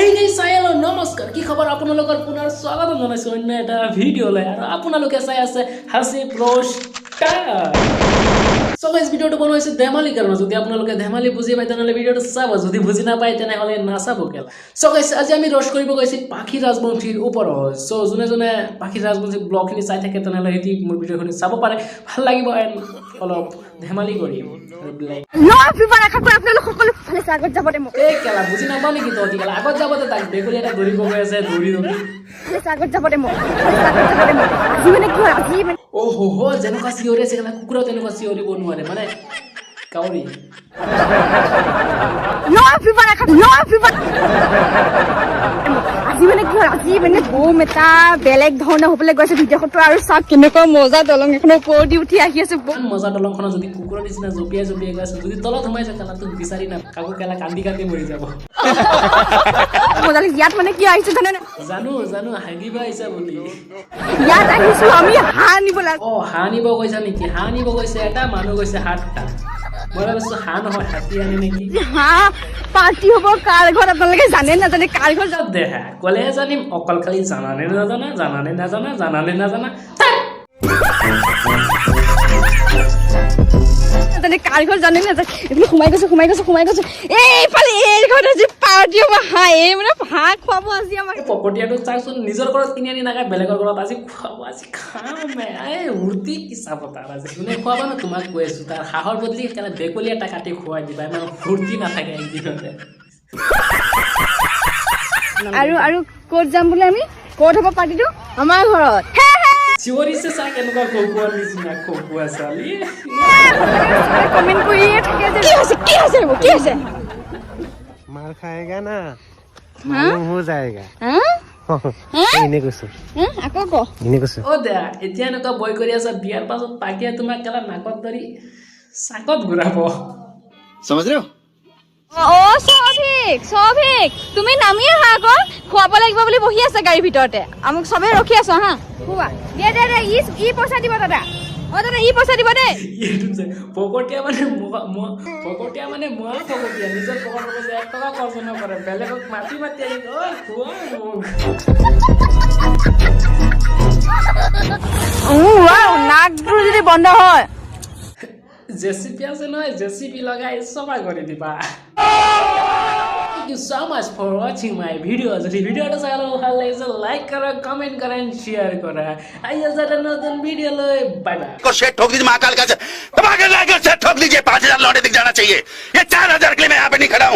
Hey guys hello' নমস্কাৰ কি খবৰ আপোনালোকৰ পুনৰ স্বাগতম জনাইছো অন্য এটা ভিডিঅ'লৈ আৰু আপোনালোকে চাই আছে হাসিব ষ্টাৰ সো গাইস ভিডিঅ'টো বনাইছো ধেমালি কাৰণে যদি আপোনালোকে ধেমালি বুজি পায় তেনেহ'লে ভিডিঅ'টো চাব যদি বুজি নাপায় তেনেহ'লে নাচাব কেলা সো গাইস আজি আমি ৰশ কৰিব গৈছি পাখি ৰাজবংশীৰ ওপৰত সো যোনে যোনে পাখি ৰাজবংশী ব্লগখিনি চাই থাকে তেনেহ'লে হেতি মোৰ ভিডিঅ'খিনি চাব পাৰে ভাল লাগিব অলপ ধেমালি কৰিম No, people are coming after the whole place. I got the bottom. এই কেলা বুজি নাপাও নেকি তহঁতি কেলা আগত যাবতে তাক বেগুলি এটা ধৰিব গৈ আছে ধৰি Yes, I got the bottom. Even a girl, even. Oh ho ho যেনেকুৱা চিঞৰি আছে কেলা কুকুৰা তেনেকুৱা চিঞৰিব নোৱাৰে মানে কাউৰী No, people are coming. No, people. Even a girl, even a boom, a beleg, Hona, who play goes to the hotel or suck in the Moza, the long duty. I hear some মজা দলংখনত যদি কুকুৰৰ নিচিনা জপিয়াই জপিয়াই গৈ আছে যদি তলত সোমাই যায় কেলা তোক বিচাৰি না কাকো কেলা কান্দি কান্দি মৰি যাব Moza, yet when a gear is done. জানো জানো হাগিবা আহিছা বুলি Yet I used to me a hannibal. অ হাঁহ নিব গৈছা নেকি হাঁহ নিব গৈছে এটা মানুহ গৈছে সাতটা মই ভাবিছো হাঁহ নহয় হাতী আনি নেকি হা পাৰ্টি হ'ব কাৰ ঘৰ আপোনালোকে জানে নাজানে কাৰ ঘৰ যাব দেখা ক'লে জানিম অকল খালি জানানে নাজানা জানানে নাজানা জানানে নাজানা জানে কাৰ ঘৰ জানে নাজানে এইফালে সোমাই গৈছো এইফালে এই ঘৰত আজি পাৰ্টি হ'ব হাঁহ এই মানে হাঁহ খুৱাব আজি আমাক পকটিয়াটো চাইচোন নিজৰ ঘৰত কিনি আনি নাখায় বেলেগৰ ঘৰত আজি খুৱাব আজি খাম এই উৰ্তি কি চাব তাৰ আজি কোনে খুৱাব না তোমাক কৈ আছো তাৰ হাঁহৰ বদলি কেনে বেকলি এটা কাটি খুৱাই দিবা ইমান ফূৰ্তি নাথাকে একদিনতে আৰু ক'ত যাম বুলি আমি ক'ত হ'ব পাৰ্টিটো আমাৰ ঘৰত চিঞৰিছে চা কেনেকুৱা খকুৱাৰ নিচিনা খকুৱা ছোৱালী কমেন্ট কৰিয়ে থাকে যে কি হৈছে मार खाएगा ना मालूम हो जाएगा इने कुछ আকৌ ক इने कुछ অ দে এতিয়া এনেকুৱা বয় কৰি আছা বিয়াৰ পাছত পাকিয়া তোমাক কেলা নাকত ধৰি চাকত ঘূৰাব समझ रहे हो সৌভিক তুমি নামি আহা আকৌ খুৱাব লাগিব বুলি বহি আছে গাড়ীৰ ভিতৰতে আমাক চবে ৰখি আছো হা খুৱা দে ই পইচা দিব দাদা দাদা ই পইচা দিব দে পকটিয়া মানে পকটিয়া নিজৰ পকেটৰ পৰা 1 টকা খৰচ নকৰে বেলেগক মাতি আহি ঐ খোৱা ৱাও নাকটো যদি বন্ধ হয় জেচিপি আছে নহয় জেচিপি লগাই সফা কৰি দিবা Thank you so much for watching my videos. If video to ভাল লাগিছে লাইক কৰা কমেন্ট কৰা এন্ড শেয়াৰ কৰা আই আজ আর নতুন ভিডিও লয় বাই বাই को शेट ठोक दीजिए महाकाल का दबा के लाकर शेट ठोक दीजिए 5000 लौटे दिख जाना चाहिए ये 4000 के लिए मैं यहाँ पे नहीं खड़ा हूँ